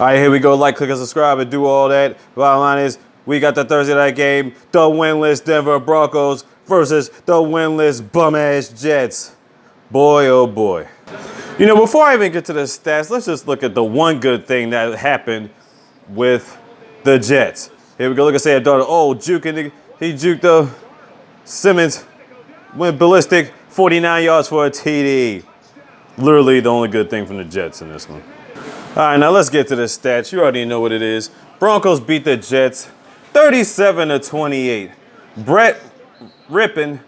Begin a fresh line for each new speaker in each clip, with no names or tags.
All right, here we go. Like, click, and subscribe, and do all that. Bottom line is, we got the Thursday night game. The winless Denver Broncos versus the winless bum-ass Jets. Boy, oh boy. You know, before I even get to the stats, let's just look at the one good thing that happened with the Jets. Here we go. Look at Sam Darnold. Oh, juking. He juked the Simmons. Went ballistic. 49 yards for a TD. Literally the only good thing from the Jets in this one. All right, now let's get to the stats. You already know what it is. Broncos beat the Jets 37-28. Brett Rippin,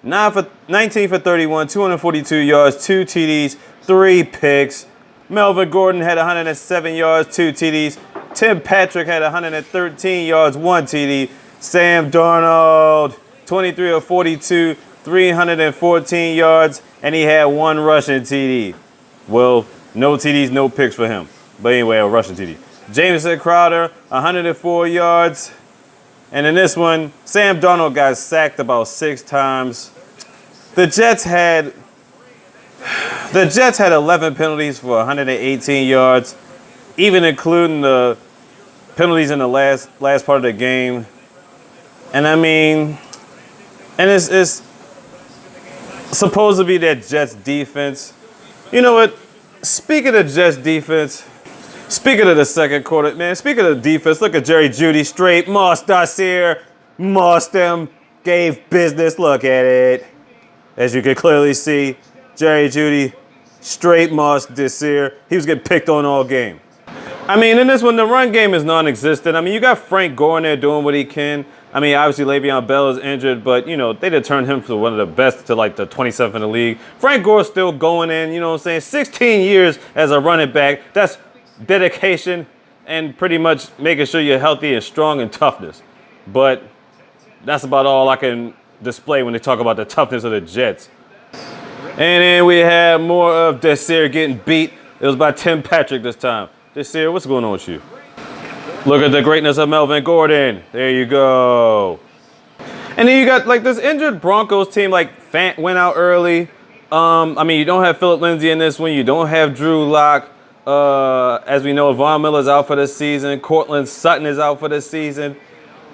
19 for 31, 242 yards, 2 TDs, 3 picks. Melvin Gordon had 107 yards, 2 TDs. Tim Patrick had 113 yards, 1 TD. Sam Darnold, 23 of 42, 314 yards, and he had 1 rushing TD. Well, no TDs, no picks for him. But anyway, a rushing TD. Jameson Crowder, 104 yards. And in this one, Sam Darnold got sacked about 6 times. The Jets had 11 penalties for 118 yards, even including the penalties in the last part of the game. And I mean, and it's supposed to be that Jets defense. You know what? Speaking of Jets defense, speaking of the second quarter, man, speaking of the defense, look at Jerry Jeudy, straight Moss Dacier, mossed them, gave business. Look at it. As you can clearly see, Jerry Jeudy, straight Moss Dacier. He was getting picked on all game. I mean, in this one, the run game is non-existent. I mean, you got Frank Gore in there doing what he can. I mean, obviously, Le'Veon Bell is injured, but, you know, they did turn him to one of the best to, like, the 27th in the league. Frank Gore's still going in, you know what I'm saying? 16 years as a running back. That's dedication and pretty much making sure you're healthy and strong and toughness. But that's about all I can display when they talk about the toughness of the Jets. And then we have more of Dacier getting beat. It was by Tim Patrick this time. Dacier, what's going on with you? Look at the greatness of Melvin Gordon. There you go. And then you got like this injured Broncos team, like Fant went out early. I mean, you don't have Phillip Lindsay in this one. You don't have Drew Lock. As we know, Von Miller's out for the season. Cortland Sutton is out for the season.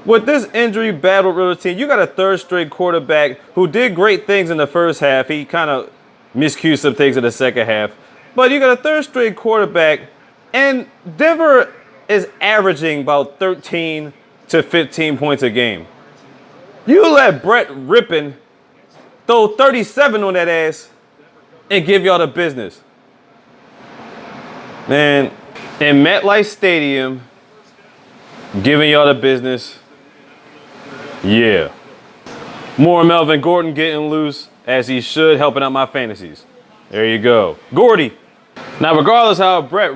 With this injury battle routine, you got a third straight quarterback who did great things in the first half. He kind of miscued some things in the second half. But you got a third straight quarterback, and Denver is averaging about 13 to 15 points a game. You let Brett Rippin throw 37 on that ass and give y'all the business. Man, in MetLife Stadium, giving y'all the business, yeah. More Melvin Gordon getting loose, as he should, helping out my fantasies. There you go. Gordy. Now, regardless how Brett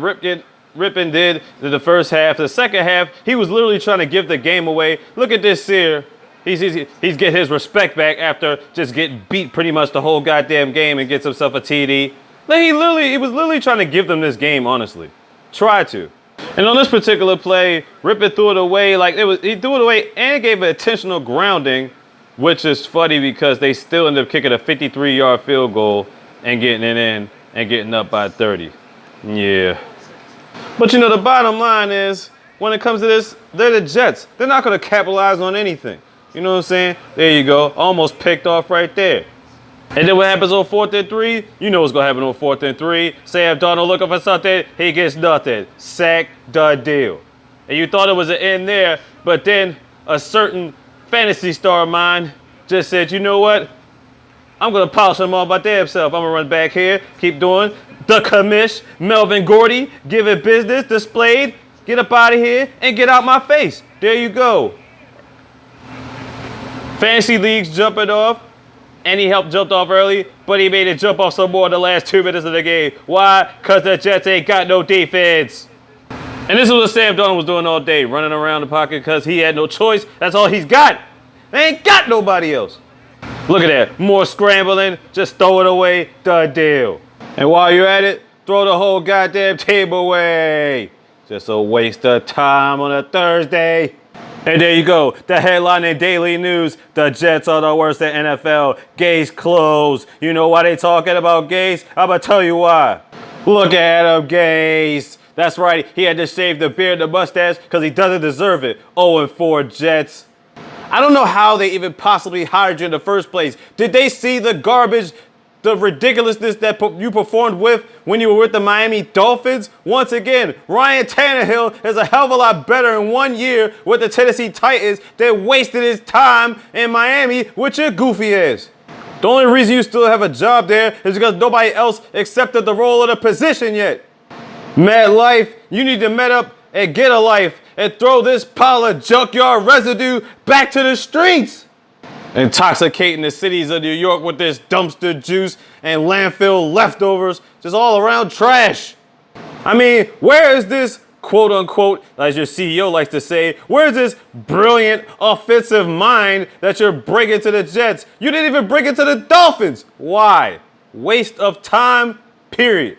Rippin did in the first half, the second half, he was literally trying to give the game away. Look at this here. He's getting his respect back after just getting beat pretty much the whole goddamn game and gets himself a TD. Like he was literally trying to give them this game, honestly. Try to. And on this particular play, Rippin threw it away he threw it away and gave an intentional grounding, which is funny because they still ended up kicking a 53-yard field goal and getting it in and getting up by 30. Yeah. But you know, the bottom line is, when it comes to this, they're the Jets. They're not going to capitalize on anything. You know what I'm saying? There you go. Almost picked off right there. And then what happens on 4th and 3? You know what's going to happen on 4th and 3. Sam Darnold looking for something. He gets nothing. Sack, done deal. And you thought it was an end there, but then a certain fantasy star of mine just said, you know what? I'm going to polish them all by damn self. I'm going to run back here, keep doing the commish, Melvin Gordy, give it business, displayed, get up out of here, and get out my face. There you go. Fantasy leagues jumping off, and he jumped off early, but he made it jump off some more in the last 2 minutes of the game. Why? Because the Jets ain't got no defense. And this is what Sam Darnold was doing all day, running around the pocket because he had no choice. That's all he's got. They ain't got nobody else. Look at that. More scrambling. Just throw it away. Done deal. And while you're at it, throw the whole goddamn team away. Just a waste of time on a Thursday. And there you go. The headline in Daily News. The Jets are the worst in NFL. Gase closed. You know why they talking about Gase? I'm going to tell you why. Look at him, Gase. That's right, he had to shave the beard and the mustache because he doesn't deserve it. 0-4 Jets. I don't know how they even possibly hired you in the first place. Did they see the garbage, the ridiculousness that you performed with when you were with the Miami Dolphins? Once again, Ryan Tannehill is a hell of a lot better in 1 year with the Tennessee Titans than wasted his time in Miami with your goofy ass. The only reason you still have a job there is because nobody else accepted the role of the position yet. Mad Life, you need to met up and get a life and throw this pile of junkyard residue back to the streets. Intoxicating the cities of New York with this dumpster juice and landfill leftovers, just all around trash. I mean, where is this quote unquote, as your CEO likes to say, where is this brilliant offensive mind that you're bringing to the Jets? You didn't even bring it to the Dolphins. Why? Waste of time, period.